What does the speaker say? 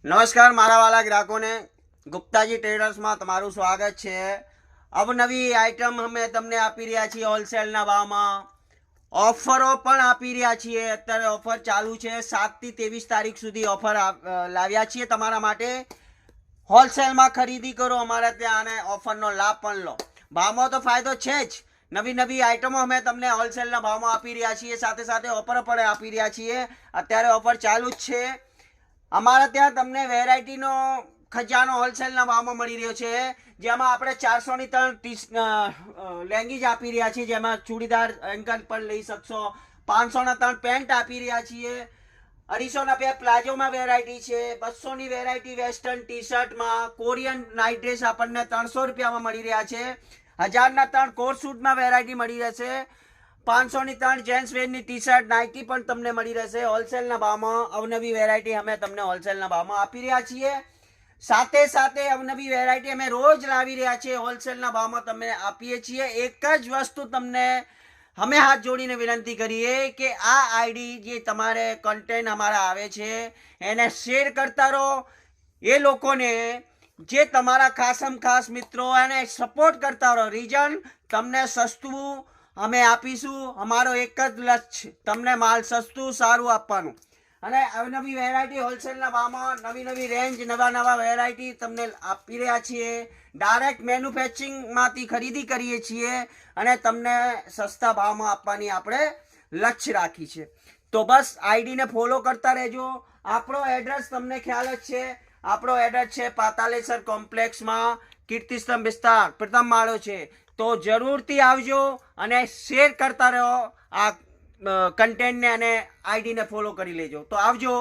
નમસ્કાર મારા વાલા ગ્રાહકોને ગુપ્તાજી ટ્રેડર્સમાં તમારું સ્વાગત છે। અવનવી આઇટમ અમે તમને આપી રહ્યા છીએ હોલસેલના ભાવમાં। ઓફરો પણ આપી રહ્યા છીએ। અત્યારે ઓફર ચાલુ છે, 7 થી 23 તારીખ સુધી ઓફર લાવ્યા છીએ તમારા માટે। હોલસેલમાં ખરીદી કરો અમારે ત્યાં અને ઓફરનો લાભ પણ લો। ભાવમાં તો ફાયદો છે જ। નવી નવી આઇટમો અમે તમને હોલસેલના ભાવમાં આપી રહ્યા છીએ, સાથે સાથે ઓફર પણ આપી રહ્યા છીએ। અત્યારે ઓફર ચાલુ જ છે। અમારા ત્યાં તમને વેરાયટીનો ખજાનો હોલસેલના ભાવમાં મળી રહ્યો છે, જેમાં આપણે 400 ની 3 લેંગીજ આપી રહ્યા છીએ, જેમાં ચૂડીદાર એંકલ પણ લઈ શકશો। 500 ના 3 પેન્ટ આપી રહ્યા છીએ। 250 ના 2 પ્લાઝોમાં વેરાયટી છે। 200 ની વેરાયટી વેસ્ટર્ન ટી શર્ટમાં, કોરિયન નાઇટ ડ્રેસ આપણને 300 રૂપિયામાં મળી રહ્યા છે। 1000 ના 3 કોટ સૂટમાં વેરાયટી મળી રહેશે। 500 ની 3 જેન્ટ્સ વેરની ટી શર્ટ નાઇટી પણ તમને મળી રહેશે હોલસેલના ભાવમાં। અવનવી વેરાયટી અમે તમને હોલસેલના ભાવમાં આપી રહ્યા છીએ। સાથે સાથે અવનવી વેરાયટી અમે રોજ લાવી રહ્યા છીએ, હોલસેલના ભાવમાં તમને આપીએ છીએ। એક જ વસ્તુ તમને અમે હાથ જોડીને વિનંતી કરીએ કે આ આઈડી જે તમારે કન્ટેન્ટ અમારા આવે છે એને શેર કરતા રહો। એ લોકોને જે તમારા ખાસમ ખાસ મિત્રો એને સપોર્ટ કરતા રહો। રીઝન તમને સસ્તું અમે આપીશું। અમારો એક જ લક્ષ્ય તમને માલ સસ્તું સારું આપવાનું। અને અવનવી વેરાયટી હોલસેલના ભાવમાં નવી નવી રેન્જ, નવા વેરાયટી તમને આપી રહ્યા છીએ। ડાયરેક્ટ મેન્યુફેક્ચરિંગમાંથી ખરીદી કરીએ છીએ અને તમને સસ્તા ભાવમાં આપવાની આપણે લક્ષ્ય રાખી છે। તો બસ આઈડીને ફોલો કરતા રહેજો। આપણો એડ્રેસ તમને ખ્યાલ જ છે। આપણો એડ્રેસ છે પાતાલેશ્વર કોમ્પ્લેક્સમાં, કીર્તિસ્તંભ વિસ્તાર, પ્રથમ માળો છે। તો જરૂરથી આવજો અને શેર કરતા રહો આ કન્ટેન્ટને અને આઈડીને ફોલો કરી લેજો। તો આવજો।